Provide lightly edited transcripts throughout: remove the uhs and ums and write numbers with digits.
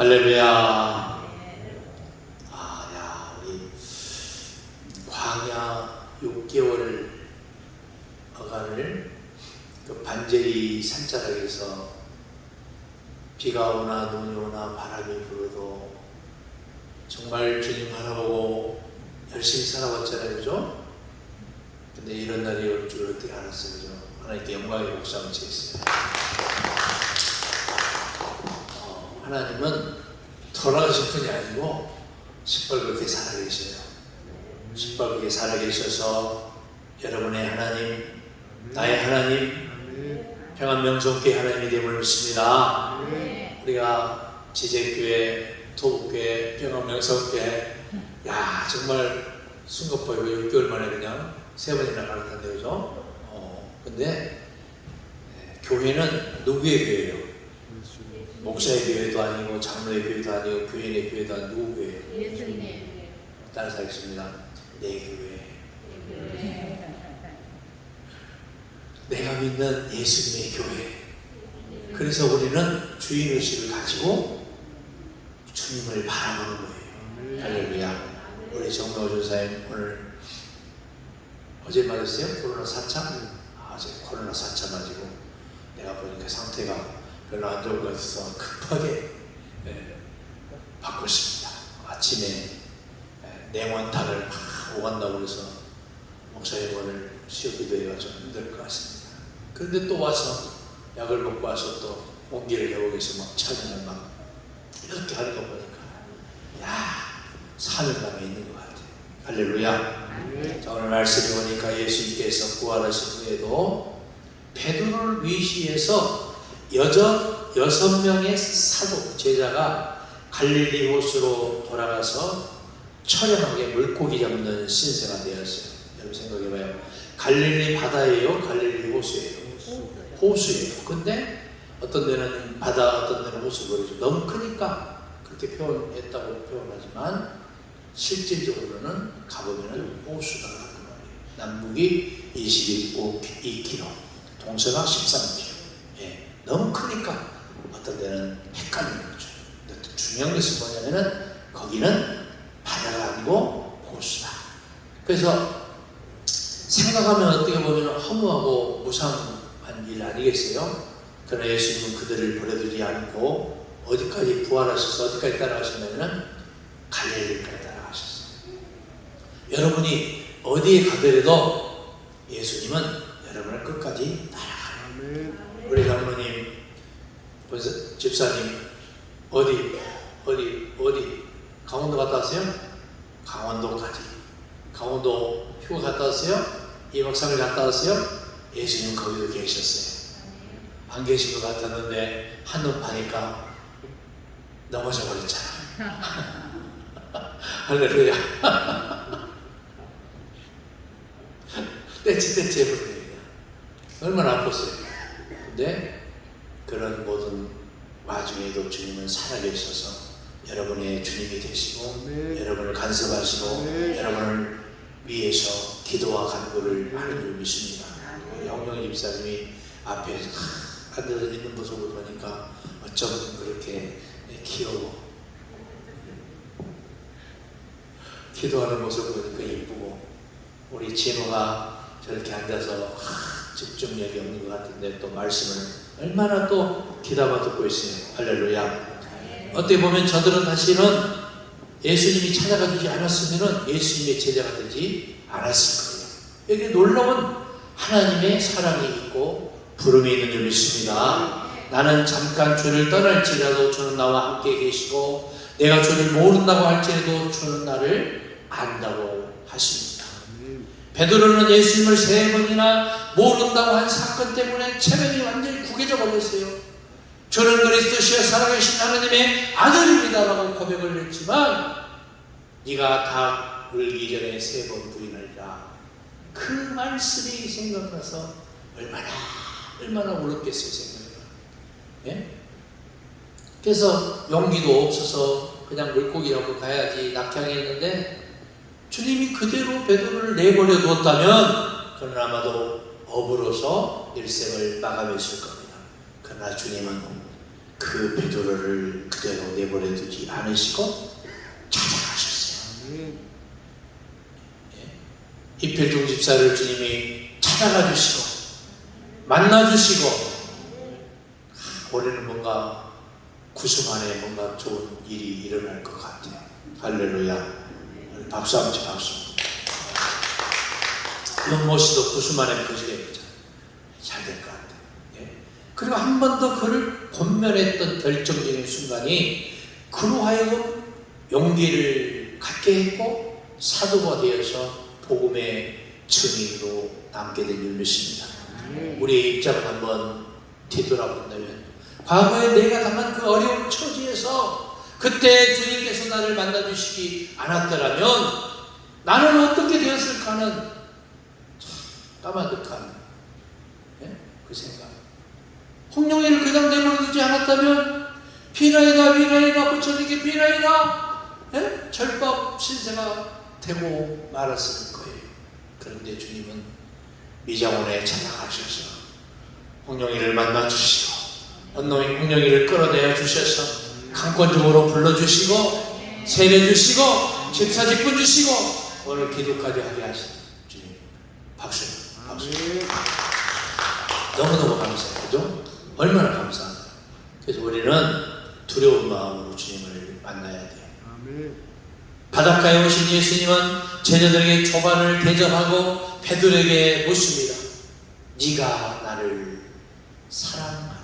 할렐루야. 야, 우리 광야 6개월 어간을 그 반제리 산자락에서 비가 오나 눈이 오나 바람이 불어도 정말 주님 바라보고 열심히 살아왔잖아요, 그죠? 근데 이런 날이 올 줄 어떻게 알았어요, 그죠? 하나님께 영광의 목상을 치겠어요. 하나님은 돌아가신 분이 아니고 시뻘겋게 살아계셔요. 시뻘겋게 살아계셔서 여러분의 하나님, 나의 하나님, 평안 명성교회 하나님이 됨을 믿습니다. 우리가 지제교회, 토북교회, 평안 명성교회, 야 정말 순급보이고 6개월 만에 그냥 3번이나 갈았던데, 그죠? 근데 교회는 누구의 교회예요? 목사의 교회도 아니고 장로의 교회도 아니고 교인의 교회도 아니고 누구 교회예요? 예수님의 따라서 하겠습니다. 내 교회. 내가 믿는 예수님의 교회. 그래서 우리는 주인의식을 가지고 주님을 바라보는 거예요. 할렐루야. 우리 정노 전사님 오늘 어제 맞았어요? 코로나 4차? 어제 코로나 4차 맞고 내가 보니까 상태가 별로 안 좋은 것 같아서 급하게 바꿨습니다. 아침에 냉원탕을 막 오간다고 해서 목사님 오늘 쉬기도 해가지고 힘들 것 같습니다. 그런데 또 와서 약을 먹고 와서 또 온기를 회복해서 막 찾으면 막 이렇게 하는 거 보니까 사명감이 있는 것 같아요. 할렐루야. 자, 오늘 말씀이 보니까 예수님께서 부활하신 후에도 베드로를 위시해서 6명의 사도 제자가 갈릴리 호수로 돌아가서 처량하게 물고기 잡는 신세가 되었어요. 여러분 생각해봐요. 갈릴리 바다예요? 갈릴리 호수예요? 호수예요. 근데 어떤 데는 바다, 어떤 데는 호수 그러죠. 너무 크니까 그렇게 표현했다고 표현하지만 실질적으로는 가보면 호수가 그 말이에요. 남북이 22km, 동서가 13km. 너무 크니까 어떤 데는 헷갈리는 거죠. 근데 또 중요한 것은 뭐냐면은 거기는 바다가 아니고 호수다. 그래서 생각하면 어떻게 보면 허무하고 무상한 일 아니겠어요? 그러나 예수님은 그들을 보내두지 않고 어디까지 부활하셔서 어디까지 따라가셨냐면은 갈릴리까지 따라가셨어요. 여러분이 어디에 가더라도 예수님은 여러분을 끝까지 따라가요. 우리 장로님, 집사님, 어디 강원도 갔다 왔어요? 강원도까지. 강원도 휴가 갔다 왔어요? 2박 3일 갔다 왔어요? 예수님 거기도 계셨어요. 안 계신 것 같았는데 한눈 파니까 넘어져 버렸잖아. 할렐루야. 떼치 해버려요. 얼마나 아팠어요. 근데 그런 모든 와중에도 주님은 살아계셔서 여러분의 주님이 되시고 여러분을 간섭하시고 여러분을 위해서 기도와 간구를 하는 줄 믿습니다. 우리 홍정희 집사님이 앞에 앉아서 있는 모습을 보니까 어쩜 그렇게 귀여워. 기도하는 모습을 보니까 예쁘고 우리 진호가 저렇게 앉아서 집중력이 없는 것 같은데 또 말씀을 얼마나 또 귀담아 듣고 있어요. 할렐루야. 어떻게 보면 저들은 다시는 예수님이 찾아가 주지 않았으면 예수님의 제자가 되지 않았을 거예요. 여기 놀라운 하나님의 사랑이 있고 부름이 있는 줄 믿습니다. 나는 잠깐 주를 떠날지라도 주는 나와 함께 계시고 내가 주를 모른다고 할지라도 주는 나를 안다고 하십니다. 베드로는 예수님을 3번이나 모른다고 한 사건 때문에 체면이 완전히 구겨져 버렸어요. 저는 그리스도시여 살아계신 하나님의 아들입니다라고 고백을 했지만 네가 닭 울기 전에 3번 부인하리라. 그 말씀이 생각나서 얼마나 울었겠어요. 생각나. 예? 그래서 용기도 없어서 그냥 물고기 잡고 가야지 낙향했는데 주님이 그대로 베드로를 내버려 두었다면 그는 아마도 업으로서 일생을 마감했을 겁니다. 그러나 주님은 그 베드로를 그대로 내버려 두지 않으시고 찾아가셨어요. 이필종 집사를 주님이 찾아가 주시고 만나 주시고, 올해는 뭔가 구수 안에 뭔가 좋은 일이 일어날 것 같아요. 할렐루야. 박수 한번 쳐, 박수. 연못이도 구수만에 거지게 잘 될 것 같아요. 예. 그리고 한 번 더 그를 권면했던 결정적인 순간이 그로 하여금 용기를 갖게 했고 사도가 되어서 복음의 증인으로 남게 된 일이십니다. 우리의 입장을 한번 뒤돌아본다면, 과거에 내가 당한 그 어려운 처지에서 그때 주님께서 나를 만나주시지 않았더라면 나는 어떻게 되었을까 하는 까마득한 그 생각. 홍룡이를 그냥 내버려두지 않았다면 비나이다 비나이다 부처님께 비나이다 절법 신세가 되고 말았을 거예요. 그런데 주님은 미장원에 찾아가셔서 홍룡이를 만나주시고 홍룡이를 끌어내어 주셔서 강권적으로 불러주시고 세례주시고 집사직분 주시고 오늘 기도까지 하게 하신 주님 박수. 너무너무 감사해요. 그죠? 얼마나 감사합니다. 그래서 우리는 두려운 마음으로 주님을 만나야 돼요. 바닷가에 오신 예수님은 제자들에게 조반을 대접하고 베드로에게 묻습니다. 네가 나를 사랑하느냐?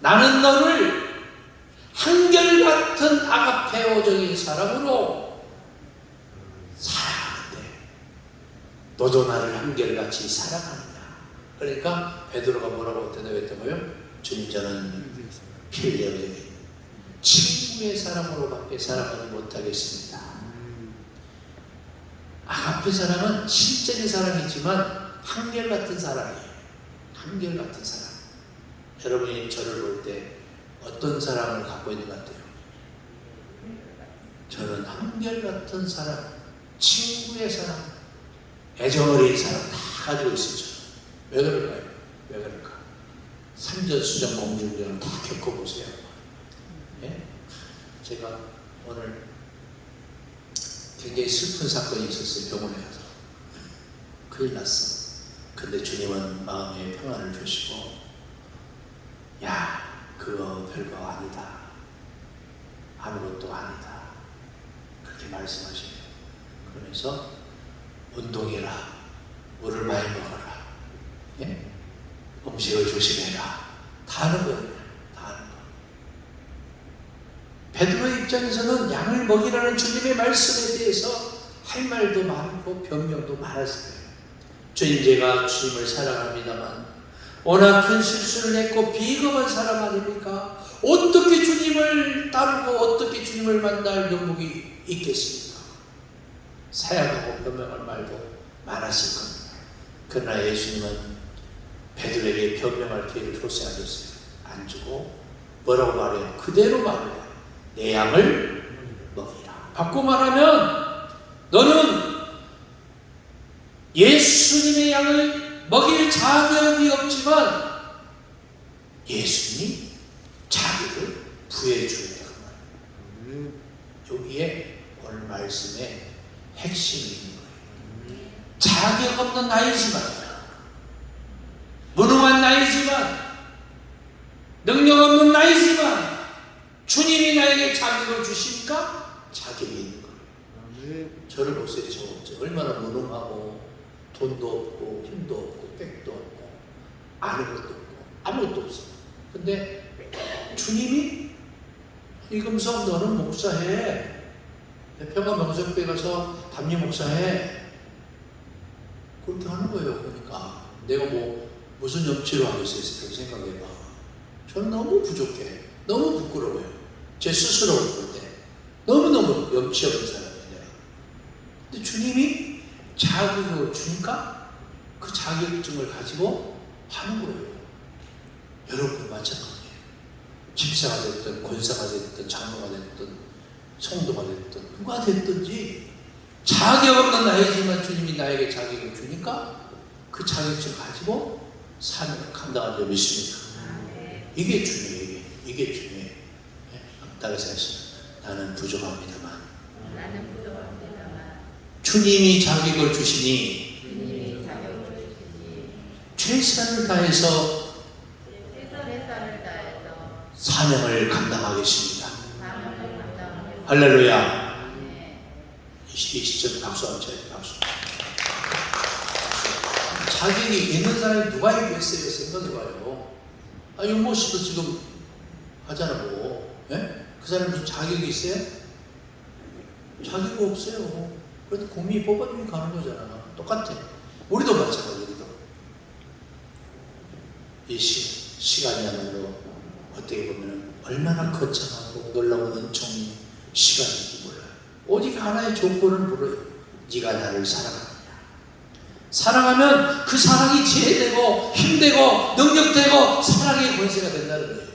나는 너를 한결같은 아가페오적인 사랑으로 사랑하는데 너도 나를 한결같이 사랑하느냐? 그러니까 베드로가 뭐라고 대답했다고요? 주님, 저는 필레오적인 친구의 사랑으로밖에 사랑을 못하겠습니다. 아가페 사랑은 실제의 사랑이지만 한결같은 사랑이에요. 한결같은 사랑. 여러분이 저를 볼 때 어떤 사랑을 갖고 있는 것 같아요? 저는 한결같은 사랑, 친구의 사랑, 애정어린 사랑 다 가지고 있어요. 왜 그럴까요? 왜 그럴까? 산전수전 공중전을 다 겪어보세요. 예? 제가 오늘 굉장히 슬픈 사건이 있었어요. 병원에 가서 큰일 났어. 근데 주님은 마음에 평안을 주시고, 야, 그거 별거 아니다, 아무것도 아니다, 그렇게 말씀하시네요. 그러면서 운동해라, 물을 많이 먹어라, 예? 음식을 조심해라, 다 하는 거예요. 다 하는 거. 베드로의 입장에서는 양을 먹이라는 주님의 말씀에 대해서 할 말도 많고 변명도 많았을 거예요. 주님, 제가 주님을 사랑합니다만 워낙 큰 실수를 했고 비겁한 사람 아닙니까? 어떻게 주님을 따르고 어떻게 주님을 만날 능력이 있겠습니까? 사양하고 변명할 말도 많았을 겁니다. 그러나 예수님은 베드로에게 변명할 기회를 줬어요, 안 줬어요? 안 주고 뭐라고 말해요? 그대로 말해요. 내 양을 먹이라. 바꿔 말하면 너는 예수님의 양을 먹일 자격이 없지만 예수님이 자격을 부여해 주었다. 여기에 오늘 말씀의 핵심이 있는 거예요. 자격 없는 나이지만, 무능한 나이지만, 능력 없는 나이지만 주님이 나에게 자격을 주시니까 자격이 있는 거예요. 저를 보세요. 저 얼마나 무능하고 돈도 없고 힘도 없고 백도 없고 아는 것도 없고 아무것도 없어. 근데 주님이 이금성 너는 목사해, 평안 명석교회 가서 담임 목사해, 그렇게 하는 거예요. 그러니까 내가 뭐 무슨 염치로 하겠어요? 생각해봐. 저는 너무 부족해, 너무 부끄러워요. 제 스스로를 볼 때 너무너무 염치 없는 사람이에요, 내가. 근데 주님이 자격을 주니까 그 자격증을 가지고 하는 거예요. 여러분도 마찬가지예요. 집사가 됐든 권사가 됐든 장로가 됐든 성도가 됐든 누가 됐든지 자격 없는 나이지만 주님이 나에게 자격을 주니까 그 자격증을 가지고 사명을 감당하는 줄 믿습니다. 이게 중요해요. 이게. 이게 중요해요. 따라서 했어요. 나는 부족합니다만 주님이 자격을 주시니 최선을 다해서 사명을 감당하겠습니다. 할렐루야. 이 시점 박수 한번 쳐요. 박수. 자격이 있는 사람이 누가 있겠어요? 생각해봐요. 윤모 씨도 지금 하잖아, 뭐. 예? 그 사람이 무슨 자격이 있어요? 자격이 없어요. 그래도 공미 뽑아주면 가는 거잖아. 똑같아. 우리도 마찬가지야, 우리도. 이 시간이야말로 어떻게 보면 얼마나 거창하고 놀라운 은총이 시간인지 몰라요. 오직 하나의 조건을 물어요. 네가 나를 사랑하느냐. 사랑하면 그 사랑이 지혜되고 힘되고 능력되고 사랑의 권세가 된다는 거예요.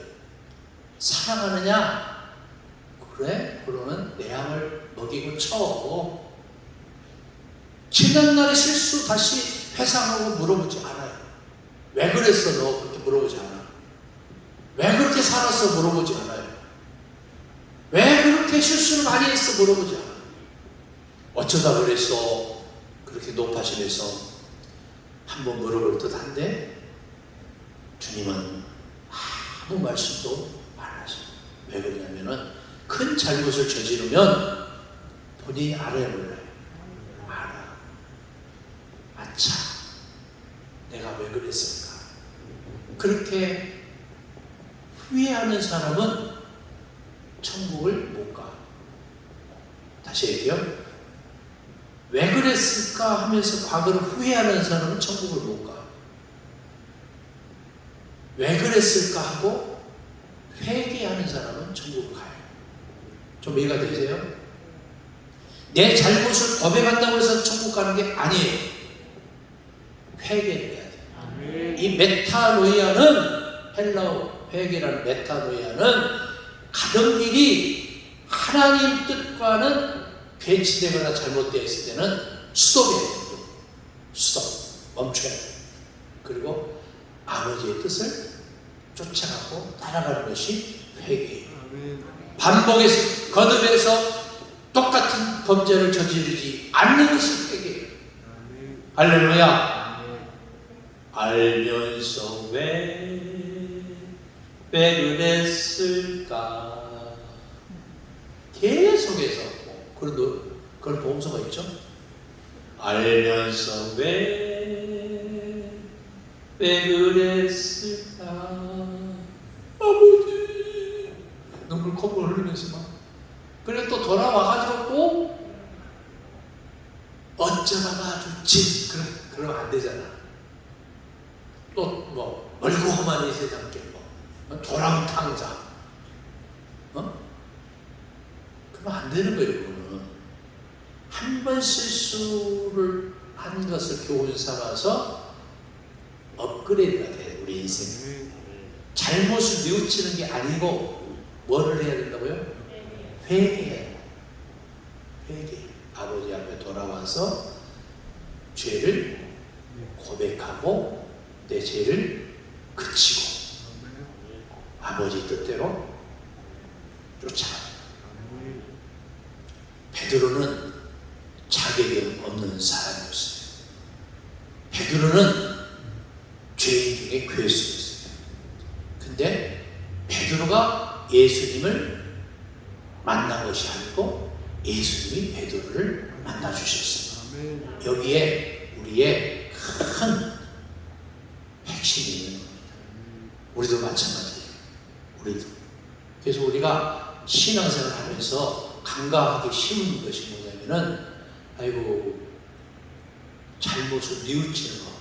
사랑하느냐? 그래? 그러면 내 양을 먹이고 쳐. 지난날의 실수 다시 회상하고 물어보지 않아요. 왜 그랬어 너? 그렇게 물어보지 않아. 왜 그렇게 살았어? 물어보지 않아요. 왜 그렇게 실수를 많이 했어? 물어보지 않아요. 어쩌다 그랬어? 그렇게 높아지면서 한번 물어볼 듯한데 주님은 아무 말씀도 안 하셔요. 왜 그러냐면은 큰 잘못을 저지르면 본인이 알아야 몰라요. 알아. 아차, 내가 왜 그랬을까? 그렇게 후회하는 사람은 천국을 못 가. 다시 얘기해요. 왜 그랬을까 하면서 과거를 후회하는 사람은 천국을 못 가. 왜 그랬을까 하고 회개하는 사람은 천국을 가요. 좀 이해가 되세요? 내 잘못을 고백한다고 해서 천국 가는 게 아니에요. 회개를 해야 돼요. 이 메타노이아는, 헬라어 회개라는 메타노이아는 가던 길이 하나님 뜻과는 배치되거나 잘못되어 있을 때는 스톱해야 돼요. 스톱. 멈춰야 돼요. 그리고 아버지의 뜻을 쫓아가고 따라가는 것이 회개예요. 반복해서, 거듭해서 똑같은 범죄를 저지르지 않는 것이 회개예요. 할렐루야. 알면서 왜 그랬을까? 계속해서 그런 보험서가 있죠. 알면서 왜 그랬을까? 아버지, 눈물 콧물 흘리면서 막. 그래 또 돌아와가지고 또 어쩌다가 좋지. 그러면 안 되잖아. 또 뭐 멀고험한 이 세상께 뭐 도랑탕자. 그러면 안 되는 거예요. 그거는 한 번 실수를 한 것을 교훈 삼아서 업그레이드가 돼요. 우리 인생. 잘못을 뉘우치는 게 아니고 뭐를 해야 된다고요? 회개해야 돼요. 회개. 아버지 앞에 돌아와서 죄를 고백하고 내 죄를 그치고 아버지 뜻대로 쫓아가요. 베드로는 자격이 없는 사람이었어요. 베드로는 죄인 중에 괴수였어요. 근데 베드로가 예수님을 만난 것이 아니고 예수님이 베드로를 만나주셨어요. 여기에 우리의 큰 핵심이 있는 겁니다. 우리도 마찬가지예요. 우리도. 그래서 우리가 신앙생활을 하면서 간과하기 쉬운 것이 뭐냐면은, 아이고, 잘못을 뉘우치는 거,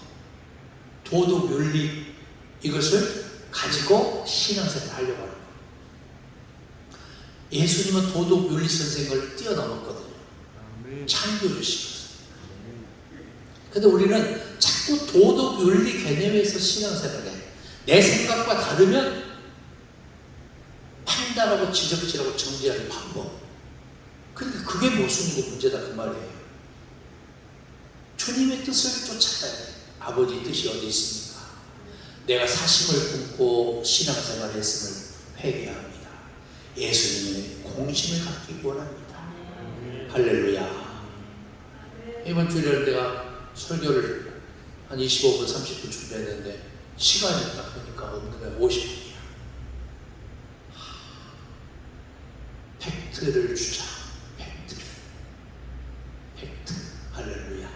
도덕 윤리, 이것을 가지고 신앙생활을 하려고 하는 거예요. 예수님은 도덕 윤리 선생을 뛰어넘었거든요. 창조주시거든요. 근데 우리는 자꾸 도덕 윤리 개념에서 신앙생활을 해. 내 생각과 다르면 판단하고 지적질하고 정죄하는 방법. 그러니까 그게 모순이고 문제다 그 말이에요. 주님의 뜻을 쫓아가야 돼. 아버지 뜻이 어디 있습니까? 내가 사심을 품고 신앙생활을 했음을 회개합니다. 예수님의 공심을 갖기 원합니다. 할렐루야. 이번 주일에 내가 설교를 한 25분, 30분 준비했는데 시간이 딱 보니까 없는 거야. 50분이야. 팩트를 주자. 팩트. 할렐루야.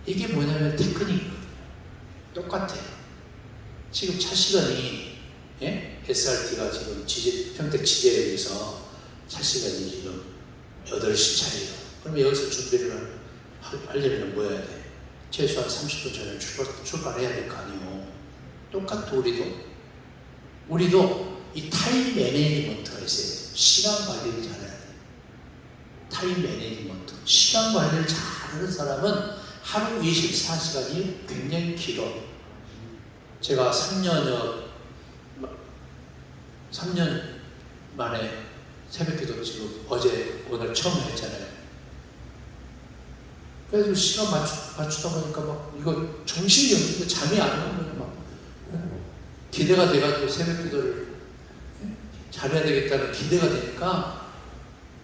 이게 뭐냐면 테크닉이거든요. 똑같아요. 지금 차 시간이 SRT가 지금 평택 지대역에서 차 시간이 지금 8시 차예요. 그러면 여기서 준비를 하려면 뭐 해야 돼? 최소한 30분 전에 출발해야 될 거 아니에요. 똑같아. 우리도 이 타임 매니지먼트가 있어요. 시간 관리를 잘해야 돼. 타임 매니지먼트. 시간 관리를 잘하는 사람은 하루 24시간이 굉장히 길어. 제가 3년 만에 새벽기도 지금 오늘 처음 했잖아요. 그래서 시간 맞추다 보니까 막 이거 정신이 없는데 잠이 안 오는 거예요. 막 기대가 돼가지고 새벽기도를 잘해야 되겠다는 기대가 되니까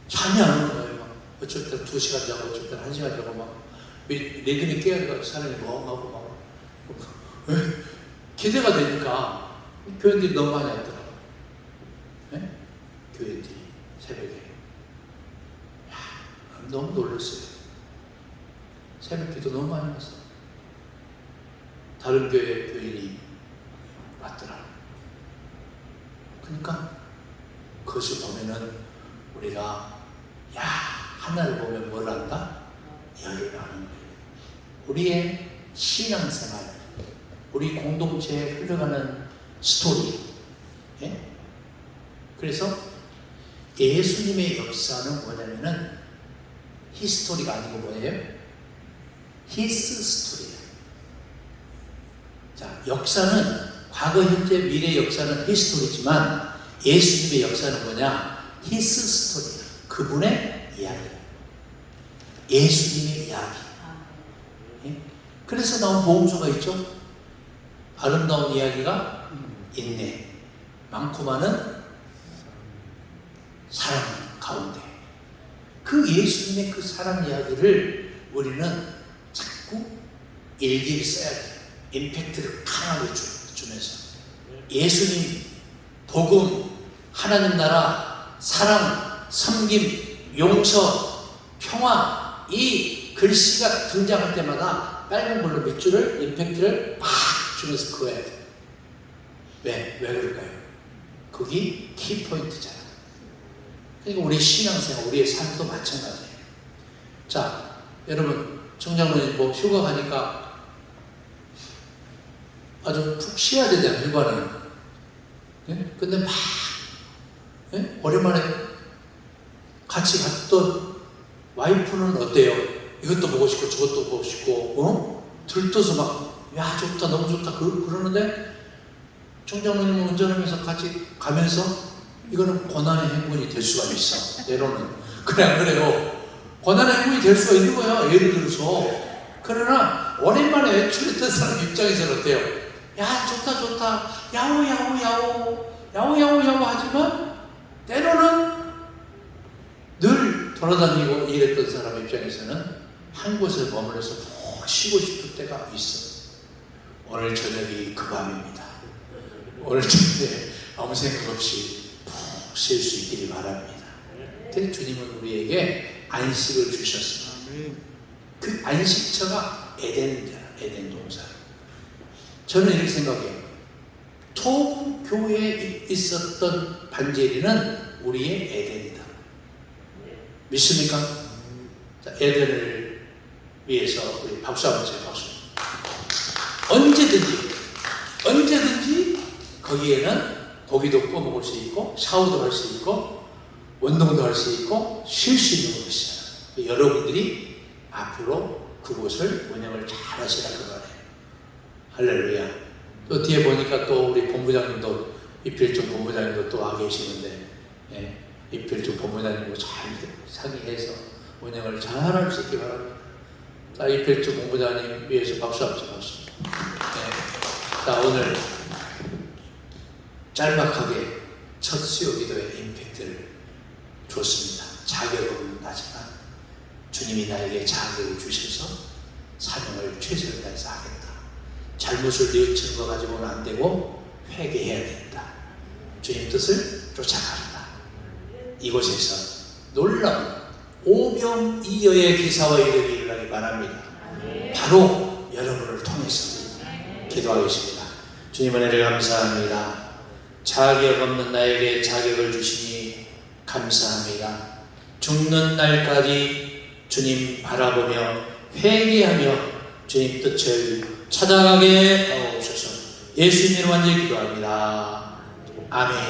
잠이 안 오는 거예요. 막 어쩔 땐 2시간 자고 어쩔 땐 1시간 자고 막 리듬이 깨야 돼가지고 사람이 멍하고 막 기대가 되니까 교인들이 너무 많이 왔더라고요. 교인들이 새벽에 너무 놀랐어요. 새벽기도 너무 많이 왔어. 다른 교회 교인이 왔더라. 그러니까 그것을 보면은 우리가 하나를 보면 뭘 한다? 열을 하는 거예요. 우리의 신앙생활, 우리 공동체에 흘러가는 스토리. 그래서 예수님의 역사는 뭐냐면은 히스토리가 아니고 뭐예요? 히스 스토리예요. 자, 역사는 과거, 현재, 미래 역사는 히스토리지만 예수님의 역사는 뭐냐? 히스 스토리예요. 그분의 이야기. 예수님의 이야기. 그래서 나온 복음서가 있죠. 아름다운 이야기가 있네. 많고 많은 사랑 가운데. 그 예수님의 그 사랑 이야기를 우리는 자꾸 일기를 써야 돼요. 임팩트를 강하게 주면서. 예수님, 복음, 하나님 나라, 사랑, 섬김, 용서, 평화, 이 글씨가 등장할 때마다 빨간 걸로 밑줄을, 임팩트를 팍 주면서 그어야 돼요. 왜 그럴까요? 거기 키포인트잖아. 그러니까 우리 신앙생활, 우리의 삶도 마찬가지예요. 자, 여러분, 청장로님 휴가 가니까 아주 푹 쉬어야 되잖아요, 휴가는. 근데 막, 오랜만에 같이 갔던 와이프는 어때요? 이것도 보고 싶고 저것도 보고 싶고, 들떠서 막, 좋다, 너무 좋다, 그러는데, 청장로님 운전하면서 같이 가면서, 이거는 고난의 행군이 될 수가 있어. 때로는. 그래, 안 그래요? 고난의 행군이 될 수가 있는 거야. 예를 들어서. 그러나 오랜만에 외출했던 사람 입장에서는 어때요? 좋다. 야호 하지만 때로는 늘 돌아다니고 일했던 사람 입장에서는 한 곳에 머물러서 푹 쉬고 싶을 때가 있어. 오늘 저녁이 그 밤입니다. 오늘 저녁에 아무 생각 없이 쉴 수 있기를 바랍니다. 그때 주님은 우리에게 안식을 주셨습니다. 그 안식처가 에덴 동산. 저는 이렇게 생각해요. 토부 교회에 있었던 반제리는 우리의 에덴이다. 믿습니까? 자, 에덴을 위해서 우리 박수 한번 쳐요. 박수. 언제든지 거기에는 고기도 구워 먹을 수 있고, 샤워도 할 수 있고, 운동도 할 수 있고, 쉴 수 있는 곳이잖아요. 여러분들이 앞으로 그곳을 운영을 잘 하시라 그 말이에요. 할렐루야. 또 뒤에 보니까 또 우리 본부장님도, 이필중 본부장님도 또 와 계시는데, 이필중 본부장님도 잘 상의해서 운영을 잘 할 수 있기 바랍니다. 자, 이필중 본부장님 위해서 박수 한번 쳐봅시다. 자, 오늘 짤막하게 첫 수요 기도의 임팩트를 줬습니다. 자격은 나지만 주님이 나에게 자격을 주셔서 사명을 최선을 다해서 하겠다. 잘못을 뉘우치는 거 가지고는 안 되고 회개해야 된다. 주님 뜻을 쫓아간다. 이곳에서 놀라운 오병이어의 기사와 이르기 일어나기 바랍니다. 바로 여러분을 통해서 기도하겠습니다. 주님 은혜를 감사합니다. 자격 없는 나에게 자격을 주시니 감사합니다. 죽는 날까지 주님 바라보며 회개하며 주님 뜻을 찾아가게 하옵소서. 예수님 이름으로 기도합니다. 아멘.